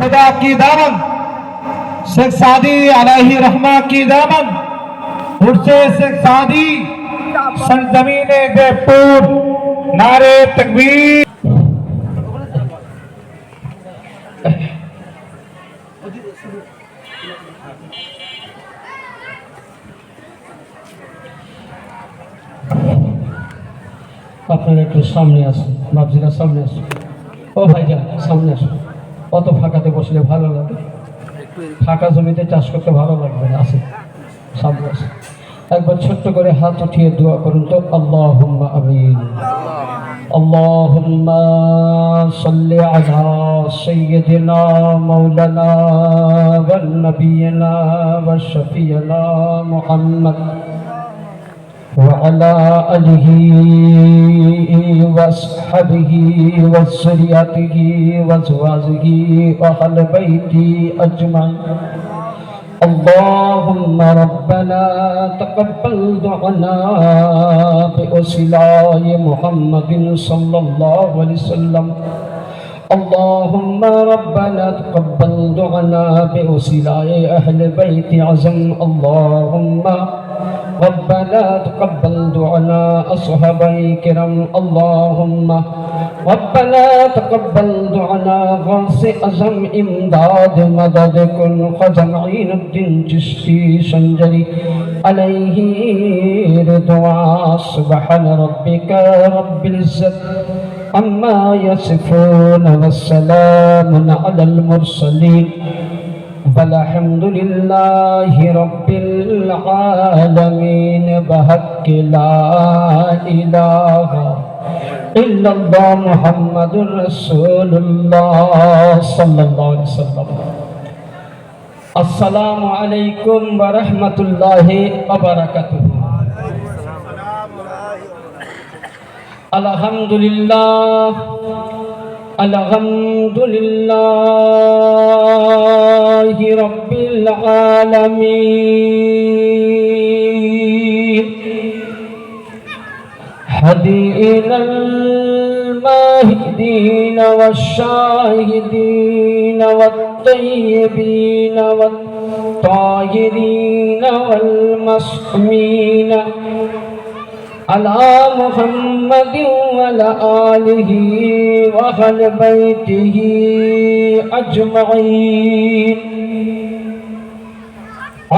खुदा की दामन शेख सादी अलैहि रहमा की दामन उर्से शेख सादी सरजमीने जयपुर नारे तकबीर। আপনারা একটু সামনে আসুন, বাবজিরা সামনে আসুন। ও ভাইজান সামনে আসুন, অত ফাঁকাতে বসলে ভালো লাগে, ফাঁকা জমিতে চাষ করতে ভালো লাগবে না। আসুন সামনে আসুন, একবার ছোট্ট করে হাত উঠিয়ে দোয়া করুন তো। আল্লাহুম্মা আমিন। আল্লাহুম্মা সাল্লি আলা সাইয়্যিদিনা মাওলানা ওয়া নাবিয়িনা ওয়া শাফিয়িনা মুহাম্মদ وعلى آله وصحبه وذريته وأزواجه وأهل بيته أجمعين. اللهم ربنا تقبل دعانا بوسيلة محمد صلى الله عليه وسلم. اللهم ربنا تقبل دعانا بوسيلة أهل بيت عزم. اللهم ربنا تقبل دعانا أصحاب الكرام. اللهم ربنا تقبل دعانا غوث أعظم إمداد مدد كن خزم عين الدين چشتی سنجري عليه رضوان. سبحان ربك رب العزة عما يصفون والسلام على المرسلين والحمد لله رب العالمين. بحق لا إله إلا الله محمد رسول الله صلى الله عليه وسلم. السلام عليكم ورحمة الله وبركاته. الحمد لله الحمد لله رب العالمين. هدينا الماهدين والشاهدين والطيبين والطاهرين والمصومين على محمد وعلى آله وأهل بيته أجمعين.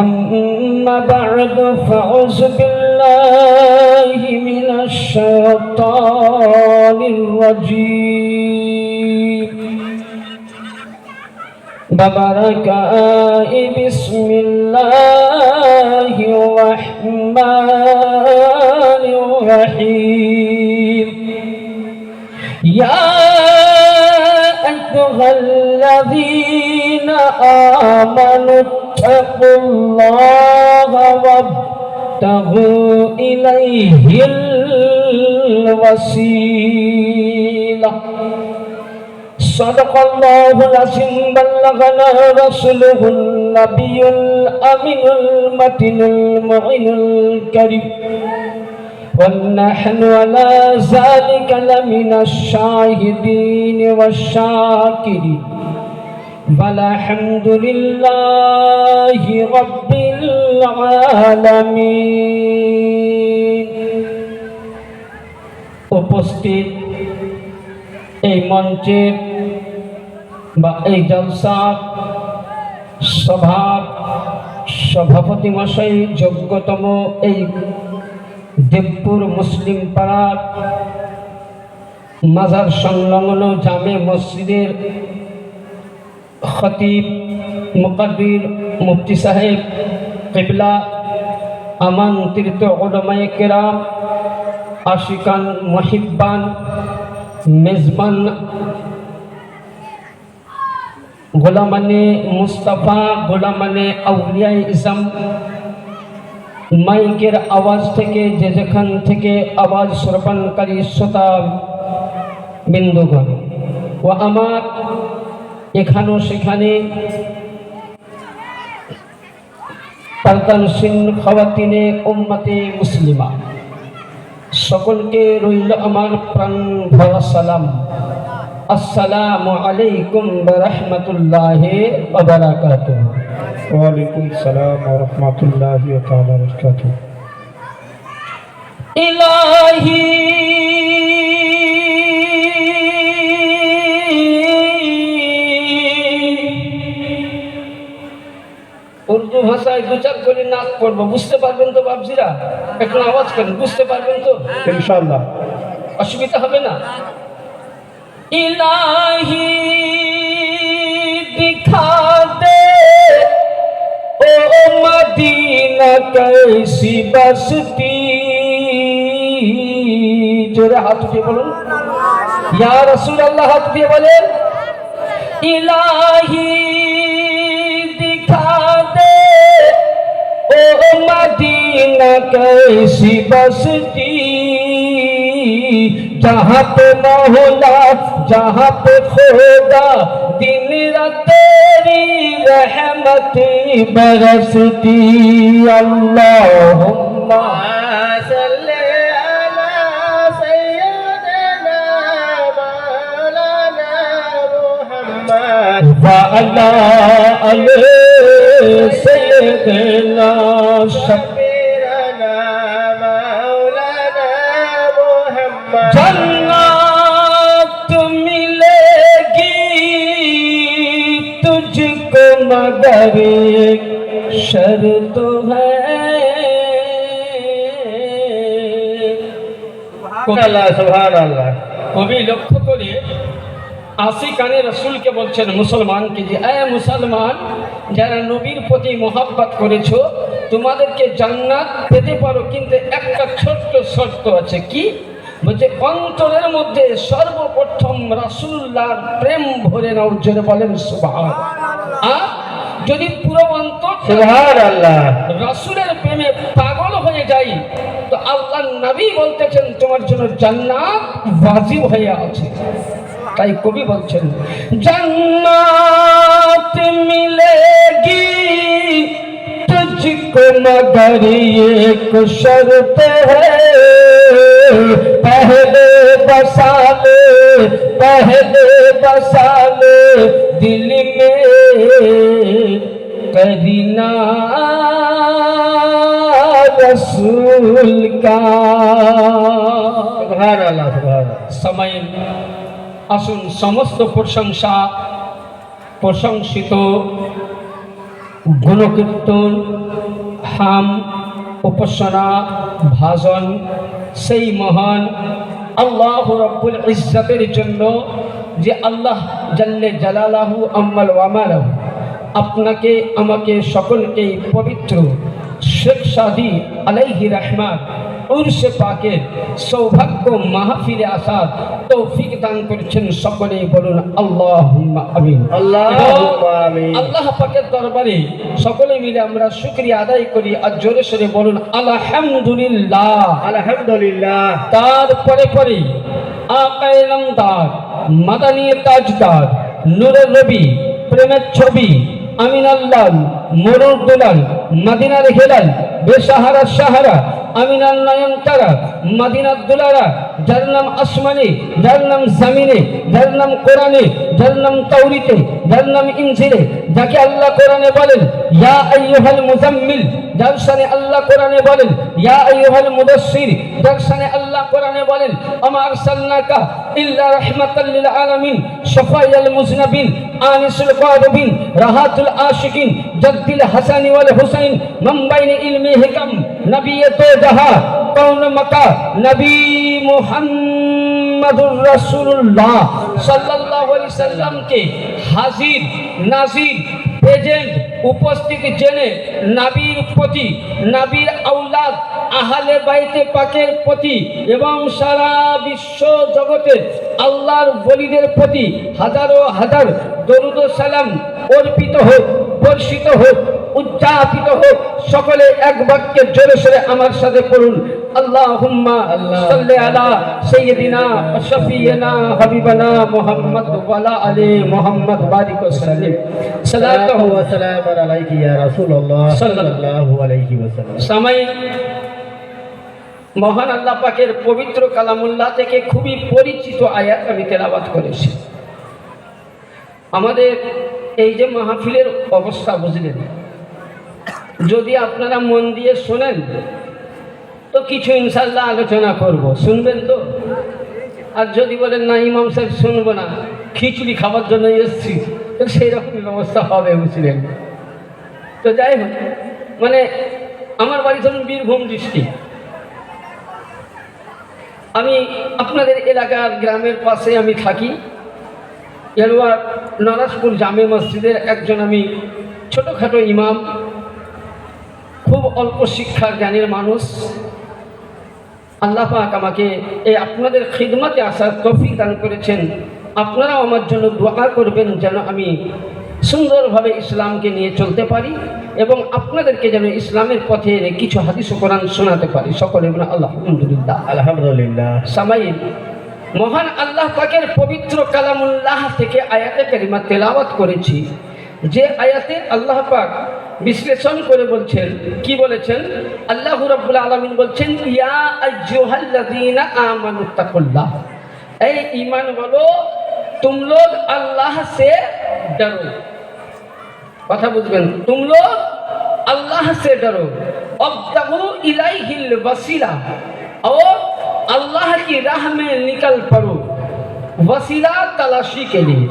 أما بعد فأعوذ بالله من الشيطان الرجيم. ببركاء بسم الله الرحمن الرحيم. يا أيها الذين آمنوا اتقوا الله وابتغوا إليه الوسيلة. صدق الله العظيم. بلغنا رسوله النبي الأمين المتين المعين الكريم. ونحن على ذلك لمن الشاهدين والشاكرين. والحمد لله رب العالمين. উপস্থিত এই মঞ্চের বা এই জলসার সভার সভাপতি মশাই, যোগ্যতম এই দেবপুর মুসলিম পাড়ার মাজার সংলগ্ন জামে মসজিদের খতিব মুকাদ্দির মুফতি সাহেব কিবলা, আমন্ত্রিত উলামায়ে কেরাম, আশিকান মুহিব্বান, মেজবান গোলামানে মুস্তাফা, গোলামানে আউলিয়ায়ে ইজম, মাইকের আওয়াজ থেকে যে যেখান থেকে আওয়াজ শ্রবণকারী শ্রোতা বিন্দুগণ ও আমার এখানেও সেখানে পর্দানশীল খাওয়াতিনে উম্মতে মুসলিমা সকলকে রইল আমার প্রাণ ভরা সালাম। আসসালামু আলাইকুম ওয়া রাহমাতুল্লাহি ওয়া বারাকাতুহু। ওয়ালাইকুম আসসালাম ওয়া রাহমাতুল্লাহি ওয়া তাআলা বারাকাতুহু। ইলাহি উর্দু ভাষায় দু চার করে নাচ পড়বো, বুঝতে পারবেন তো বাবজিরা? একটু আওয়াজ করেন, বুঝতে পারবেন তো? ইনশাআল্লাহ। অসুবিধা হবে না? ইলাহি দিখা দে ও মদিনা कैसी बसती, জোরে হাত উঠিয়ে বলুন ইয়া রাসূলুল্লাহ, হাত দিয়ে বলেন ইলাহি দিখা দে ও মদিনা कैसी बसती, जहाँ पे मौला जहाँ पे खुदा दिन रात तेरी रहमत बरसती। अल्लाहुम्मा सल्ली अला सय्यिदना मौलाना मुहम्मद व अला आलि सय्यिदना शफीना मौलाना मुहम्मद। जन्नत मिलेगी तुझको मगर एक शर्त है। সুবহানাল্লাহ। কবি লক্ষ্য করে আশিকানে রসুলকে বলছেন মুসলমানকে যে এ মুসলমান, যারা নবীর প্রতি মোহাব্বত করেছো তোমাদেরকে জান্নাত পেতে পারো, কিন্তু একটা ছোট্ট শর্ত আছে। কি বলছে? অন্তরের মধ্যে সর্বপ্রথম রাসূলুল্লাহর প্রেম ভরে নাও। জোরে বলেন সুবহানাল্লাহ। যদি পুরো অন্তর সুবহানাল্লাহ রাসূলের প্রেমে পাগল হয়ে যাই তো আল্লাহর নবী বলতেছেন তোমার জন্য জান্নাত ওয়াজিব হয়ে আছে। তাই কবি বলছেন জান্নাত মিলেগি तुझको मगर एक शर्त है, पहले बसा ले दिल में करीना रसूल का। সুবহানাল্লাহ সুবহানাল্লাহ। समय আসুন সমস্ত প্রশংসা প্রশংসিত গুণকীর্তন হাম উপাসনা ভাজন সেই মহান আল্লাহ রাব্বুল ইজ্জতের জন্য, যে আল্লাহ জাল্লে জালালাহু আম্মাল ওয়ামালাহু আপনাকে আমাকে সকলকে পবিত্র শেখ সাদি আলাইহি রহমান উরসে পাকের সৌভাগ্য মাহফিলে আসার তৌফিক দান করেছেন। সকলে বলুন আল্লাহুম্মা আমিন। আল্লাহুম্মা আমিন। আল্লাহ পাকের দরবারে সকলে মিলে আমরা শুকরিয়া আদায় করি আর জোরে সোরে বলুন আলহামদুলিল্লাহ। আলহামদুলিল্লাহ। তারপরে পরে আকায়ে নামদার মাদানী তাজদার নূরের রবি প্রেমের ছবি আমিন আল্লাহ মরুর দুলাল মদিনার হেলাল বেসাহারা সাহারা আমিনার নয়নতারা মদিনার দুলারা, যার নাম আসমানে, যার নাম জামিনে, যার নাম কোরআনে, যার নাম তাওরিতে, যার নাম ইনজিলে, যাকে আল্লাহ কোরআনে বলেন ইয়া আইয়ুহাল মুজাম্মিল, যার শানে আল্লাহ কোরআনে বলেন ইয়া আইয়ুহাল মুদাসসির, যার শানে আল্লাহ কোরআনে বলেন আমা আরসালনাকা ইল্লা রাহমাতাল লিল আলামিন, শাফায়াল মুজনাবিন, আনিসুল কাদিবিন, রাহাতুল আশিকিন, জাদ্দিল হাসানি ওয়াল হুসাইন, মামবাইনে ইলমি হিকাম, নবিয়ে তো জাহা কৌন মাকা, নবী মুহাম্মাদুর রাসূলুল্লাহ সাল্লাল্লাহু আলাইহি সাল্লামকে হাজির নাজির প্রেজেন্ট উপস্থিতি জেনে নবীর প্রতি, নবীর আওলাদ আহলে বাইতে পাকের প্রতি এবং সারা বিশ্ব জগতের আল্লাহর ওলিদের প্রতি হাজারো হাজার দরুদ ও সালাম অর্পিত হোক, বর্ষিত হোক, উচ্চাপিত হোক। সকলে এক বাক্যে জোরে সোরে আমার সাথে পড়ুন আল্লাহুম্মা সাল্লি আলা সাইয়্যিদিনা ওয়া শাফিয়িনা হাবিবানা মুহাম্মদ ওয়া আলা আলি মুহাম্মদ বারিক ওয়া সাল্লিম। সালাতু ওয়া সালামু আলাইকা ইয়া রাসূলুল্লাহ সাল্লাল্লাহু আলাইহি ওয়াসাল্লাম। সামাইন মহান আল্লাহ পাকের পবিত্র কালামুল্লাহ থেকে খুবই পরিচিত আয়াত আমি তেলাওয়াত করেছি। আমাদের এই যে মাহফিলের অবস্থা বুঝলেন, যদি আপনারা মন দিয়ে শোনেন তো কিছু ইনশাল্লাহ আলোচনা করব, শুনবেন তো? আর যদি বলেন না ইমাম সাহেব শুনবো না, খিচুড়ি খাবার জন্য এসছি, তো সেই রকম ব্যবস্থা হবে বুঝলেন। তো যাই হোক, মানে আমার বাড়ি ধরুন বীরভূম ডিস্ট্রিক্ট, আমি আপনাদের এলাকার গ্রামের পাশে আমি থাকি। এরুয়া নরাজপুর জামে মসজিদের একজন আমি ছোটোখাটো ইমাম, খুব অল্প শিক্ষার জ্ঞানের মানুষ। আল্লাহ পাক আমাকে এই আপনাদের খিদমতে আসার তৌফিক দান করেছেন। আপনারাও আমার জন্য দোয়া করবেন যেন আমি সুন্দরভাবে ইসলামকে নিয়ে চলতে পারি এবং আপনাদেরকে যেন ইসলামের পথে এনে কিছু হাদিস ও কোরআন শোনাতে পারি। সকলে বলেন আলহামদুলিল্লাহ। আলহামদুলিল্লাহ। সামাইল, মহান আল্লাহ পাকের পবিত্র কালামুল্লাহ থেকে আয়াতে কারিমা তেলাওয়াত করেছি, যে আয়াতে আল্লাহ পাক বিশ্লেষণ করে বলছেন, কি বলেছেন? আল্লাহ রাব্বুল আলামিন বলছেন, ইয়া আইয়ুহাল্লাযীনা আমানুত্তাকুল্লাহ, এই ঈমান বলো तुम लोग अल्लाह से डरो। কথা বুঝবেন, तुम लोग अल्लाह से डरो, अब्तगू इलैहिल वसीला, और अल्लाह की राह में निकल पड़ो वसीला तलाशी के लिए।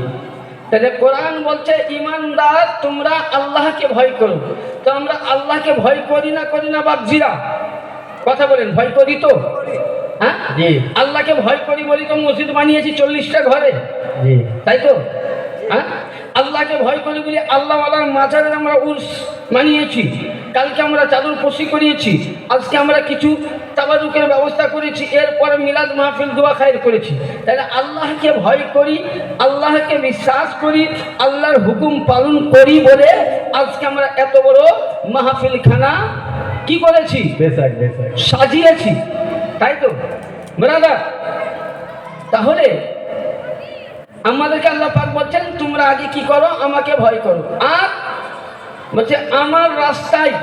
তাহলে কোরআন বলছে ইমানদার তোমরা আল্লাহকে ভয় করো। তো আমরা আল্লাহকে ভয় করি না বাপজিরা? কথা বলেন, ভয় করি তো? হ্যাঁ, আল্লাহকে ভয় করি বলি তো মসজিদ বানিয়েছি 40টা ঘরে, তাই তো? হ্যাঁ, আল্লাহকে ভয় করি বলি আল্লাহওয়ালার মাজারের আমরা উর্স মানিয়েছি, কালকে আমরা চাদর পশি করিয়েছি, আজকে আমরা কিছু তাবারুকের ব্যবস্থা করেছি, এরপরে মিলাদ মাহফিল দোয়া খায়ের করেছি। তাহলে আল্লাহকে ভয় করি, আল্লাহকে বিশ্বাস করি, আল্লাহর হুকুম পালন করি বলে আজকে আমরা এত বড় মাহফিল খানা কি করেছি, সাজিয়েছি, তাই তো ব্রাদার? তাহলে আমাদেরকে আল্লাহ পাক বলছেন তোমরা আগে কি করো, আমাকে ভয় করো, আর বলছে আমার রাস্তায়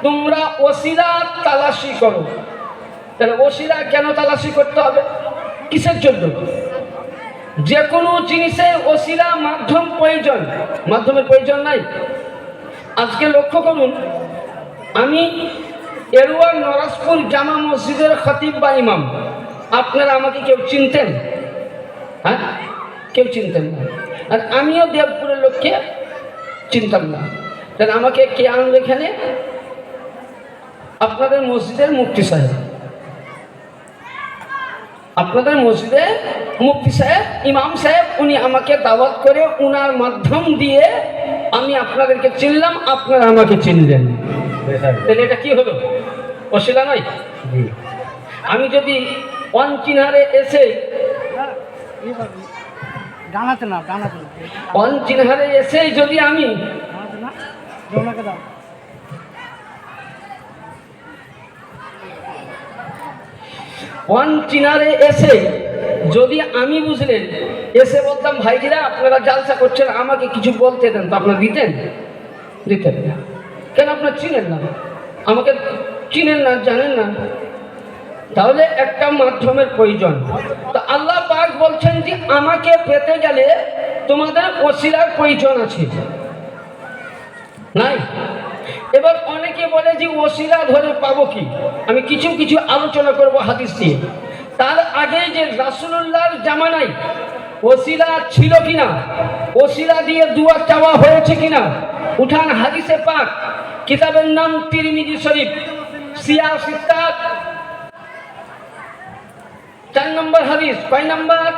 তোমরা ওসিলা তালাশি করো। তাহলে ওসিলা কেন তালাশি করতে হবে, কিসের জন্য? যে কোনো জিনিসের ওসিলা মাধ্যম প্রয়োজন, মাধ্যমের প্রয়োজন নাই। আজকে লক্ষ্য করুন, আমি এরুয়া নরাজপুর জামা মসজিদের খতিব বা ইমাম, আপনারা আমাকে কেউ চিনতেন? হ্যাঁ, কেউ চিনতেন না। আর আমিও দেবপুরের লোককে চিনতাম না। তাহলে আমাকে কে আনলো এখানে? আপনাদের মসজিদের মুফতি সাহেব, আপনাদের মসজিদে মুফতি সাহেব, ইমাম সাহেব, উনি আমাকে দাওয়াত করে উনার মাধ্যম দিয়ে আমি আপনাদেরকে চিনলাম, আপনারা আমাকে চিনলেন। তাহলে এটা কি হলো, অশিলা নয়? আমি যদি অনচিনহারে এসে অনচিনহারে এসে যদি আমি অনচিনারে এসে যদি আমি বুঝলেন এসে বলতাম ভাইজিরা আপনারা জালসা করছেন, আমাকে কিছু বলতে দেন, তো আপনারা দিতেন? দিতেন না। কেন? আপনারা চিনেন না, আমাকে চিনেন না, জানেন না। তাহলে একটা মাধ্যমের প্রয়োজন। তো আল্লাহ পাক বলছেন যে আমাকে পেতে গেলে তোমাদের ওসিলার প্রয়োজন আছে, নাই? এবার অনেকে বলে যে ওসিলা ধরে পাবো কি? আমি কিছু কিছু আলোচনা করব হাদিস দিয়ে। তার আগে যে রাসূলুল্লাহর জামানায় ওসিলা ছিল কিনা, ওসিলা দিয়ে দুয়া চাওয়া হয়েছে কিনা, উঠান হাদিসে পাক, কিতাবের নাম তিরমিজি শরীফ, সিয়াসিত্তাত 4 নম্বর হাদিস। কয় নম্বর?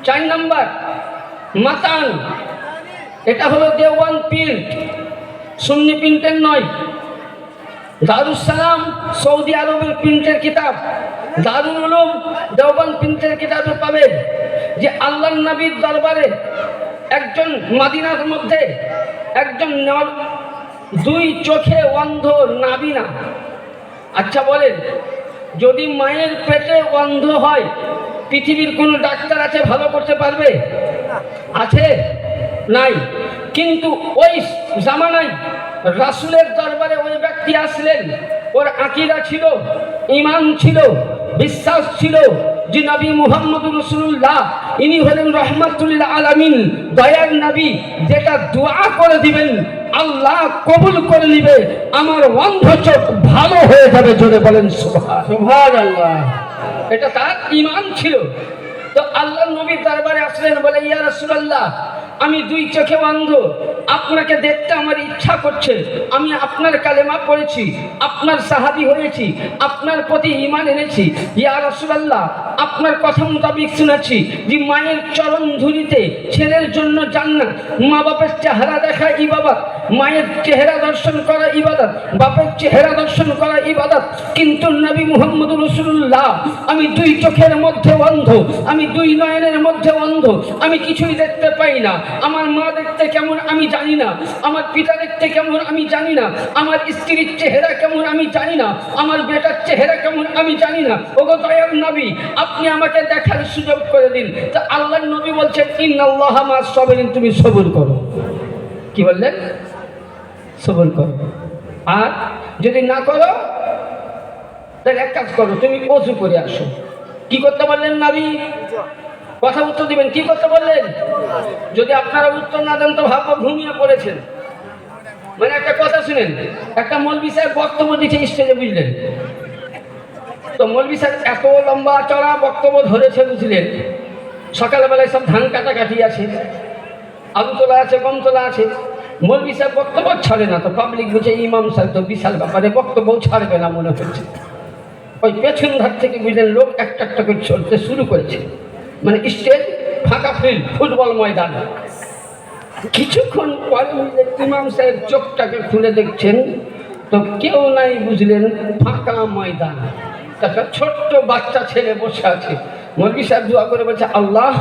4 নম্বর। মাতান, এটা হলো দেওয়ান প্রিন্ট, সুন্নি প্রিন্টের নয়। দারুস সালাম সৌদি আরবের প্রিন্টের কিতাব, দারুল উলুম দেওবান প্রিন্টের কিতাবে পাবেন যে আল্লাহর নবীর দরবারে একজন মদিনার মধ্যে একজন 2 চোখে অন্ধ নাবিনা। আচ্ছা বলেন, যদি মায়ের পেটে অন্ধ হয় পৃথিবীর কোনো ডাক্তার আছে ভালো করতে পারবে? আছে? নাই। কিন্তু ওই জামানায় রাসূলের দরবারে ওই ব্যক্তি আসলেন, ওর আকীদা ছিল, ঈমান ছিল, বিশ্বাস ছিল যে নবী মুহাম্মদুর রাসূলুল্লাহ ইনি হলেন রাহমাতুল আলামিন, দয়ার নবী, যেটা দোয়া করে দিবেন আল্লাহ কবুল করে নিবে, আমার অন্ধ চোখ ভালো হয়ে যাবে। জোরে বলেন সুবহানাল্লাহ। এটা তার ঈমান ছিল। তো আল্লাহ নবীর দরবারে আসলেন, বলে ইয়া রাসূলুল্লাহ, আমি দুই চোখে অন্ধ, আপনাকে দেখতে আমার ইচ্ছা করছে, আমি আপনার কালেমা পড়েছি, আপনার সাহাবী হয়েছি, আপনার প্রতি ঈমান এনেছি। ইয়া রাসূলুল্লাহ, আপনার কথা মোতাবেক শুনেছি যে মায়ের চরণ ধুলিতে ছেলের জন্য জান্নাত, মা বাপের চেহারা দেখা ইবাদত, মায়ের চেহারা দর্শন করা ইবাদত, বাপের চেহারা দর্শন করা ইবাদত। কিন্তু নবী মুহাম্মদুর রাসূলুল্লাহ, আমি দুই চোখের মধ্যে অন্ধ, আমি দুই নয়নের মধ্যে অন্ধ, আমি কিছুই দেখতে পাই না। আমার মা দেখতে কেমন আমি জানি না, আমার পিতা দেখতে কেমন আমি জানি না, আমার স্ত্রীর চেহারা কেমন আমি জানি না, আমার বেটার চেহারা কেমন আমি জানি না। ওগো দয়ার নবী, আপনি আমাকে দেখার সুযোগ করে দিন। তা আল্লাহর নবী বলছেন, ইন্নাল্লাহা মা'আস সাবিরিন, তুমি সবর করো। কি বললেন? সবর করো। আর যদি না করো তাহলে এক কাজ করো, তুমি ওযু করে আসো। কি করতে বললেন নবী? কথা উত্তর দিবেন। কি করতে বললেন? যদি আপনারা উত্তর না দেন তো ভাববো ঘুমিয়ে পড়েছেন। মানে একটা কথা শুনেন, একটা মৌলভী সাহেব বক্তব্য দিচ্ছে স্টেজে, বুঝলেন তো? মৌলভী সাহেব এত লম্বা চড়া বক্তব্য ধরেছে, বুঝলেন। সকালবেলায় সব ধান কাটাকাটি আছে, আলু তোলা আছে, গম তোলা আছে। মৌলভী সাহেব বক্তব্য ছাড়ে না, তো পাবলিক বুঝে ইমাম সাহেব তো বিশাল ব্যাপারে বক্তব্য ছাড়বে না মনে হচ্ছে। ওই পেছন ধার থেকে বুঝলেন লোক একটা একটা করে চলতে শুরু করেছে। মানে স্টেজ ফাঁকা ফিল্ড, ফুটবল ময়দান। কিছুক্ষণ পরে বুঝলেন ইমাম সাহেব চোখটাকে খুলে দেখছেন তো কেউ নাই, বুঝলেন, ফাঁকা ময়দান। একটা ছোট্ট বাচ্চা ছেলে বসে আছে। মৌলভী সাহেব দোয়া করে বলছে, আল্লাহ,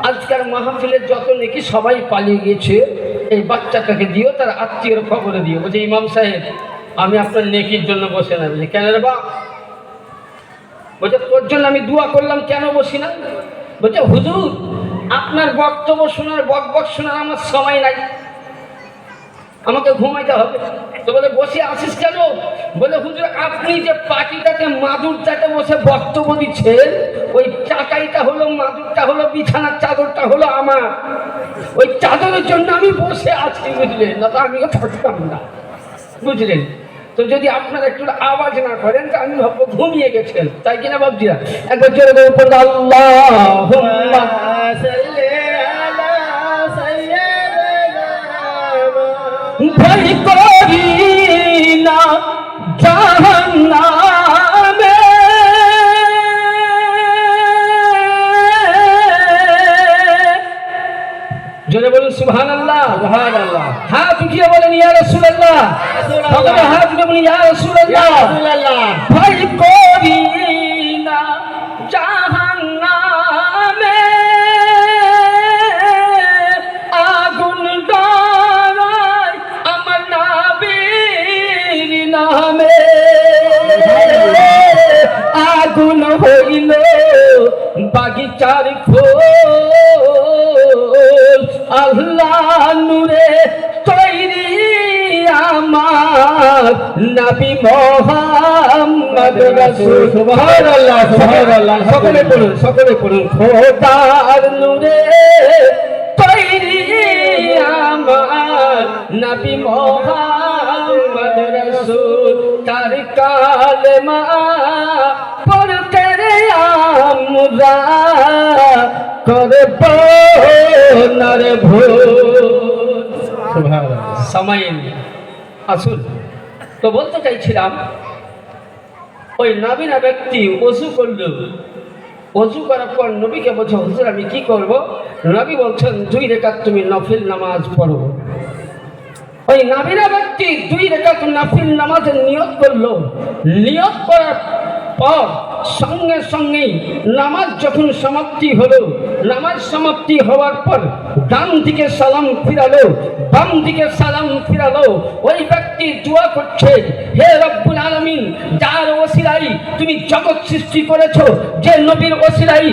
আজকের মাহফিলের যত নাকি সবাই পালিয়ে গিয়েছে, এই বাচ্চাটাকে দিও, তার আত্মীয়র খবরে দিও। বলছে, ইমাম সাহেব, আমি আপনার নেকির জন্য বসে না। বলছে, কেন রে বা? বলছে, তোর জন্য আমি দোয়া করলাম, কেন বসি না? বলছে, হুজুর, আপনার বক্তব্য শোনার, বক শোনার আমার সময় নাই, আমাকে ঘুমাইতে হবে। তো বলে, বসে আসিস কেন? বলে, হুজুর, আপনি যে পাটিটাতে মাদুরটাতে বসে বক্তব্য দিচ্ছেন, ওই চাকাইটা হলো, মাদুরটা হলো, বিছানার চাদরটা হলো আমার, ওই চাদরের জন্য আমি বসে আছি, বুঝলেন না? তো আমিও থাকতাম না, বুঝলেন তো? যদি আপনারা একটু আওয়াজ না করেন তো আমি ভাববো ঘুমিয়ে গেছেন, তাই কিনা বাবজিরা? একবার জোরে করে পড়ুন, আল্লাহুম্মা সাল্লি আলা সাইয়্যিদিনা। ভয় করি না জাহান্নামে, জোরে বলুন সুবহানাল্লাহ। সুবহানাল্লাহ। হাত উঠিয়ে বলেন ইয়া রাসূলুল্লাহ। সকলে হাত উঠিয়ে বলেন ইয়া রাসূলুল্লাহ। ভয় করি না জাহান্নামে, আগুন ডরায় আমার নবীর নামে, আগুন হইল বাগিচার ফুল, আল্লাহ নূরে তৈরি আমার নবী মুহাম্মদ রাসূল। সুবহানাল্লাহ, সুবহানাল্লাহ। সকলে পড়ুন, সকলে পড়ুন। খোদার নূরে তৈরি আমার নবী মুহাম্মদ রাসূল, তার কালেমা পড়তে রে আমরা করব না রে ভুল। সময় আসুন। তো বলতে চাইছিলাম, ওই নাবিনা ব্যক্তি ওযু করলো, ওযু করার পর নবীকে বলছে, হুজুর আমি কি করব? নবী বলছেন, 2 রাকাত তুমি নফল নামাজ পড়ো। ওই নাবিনা ব্যক্তি 2 রাকাত নফল নামাজের নিয়ত করলো। নিয়ত করার পর সঙ্গে সঙ্গেই নামাজ যখন সমাপ্তি হলো, নামাজ সমাপ্তি হওয়ার পর ডান দিকে সালাম ফিরালো, বাম দিকে সালাম ফিরালো। ওই ব্যক্তি দোয়া করছে, হে রব্বুল আলামিন, যার ওসিলায় তুমি জগৎ সৃষ্টি করেছো, যে নবীর ওসিলায়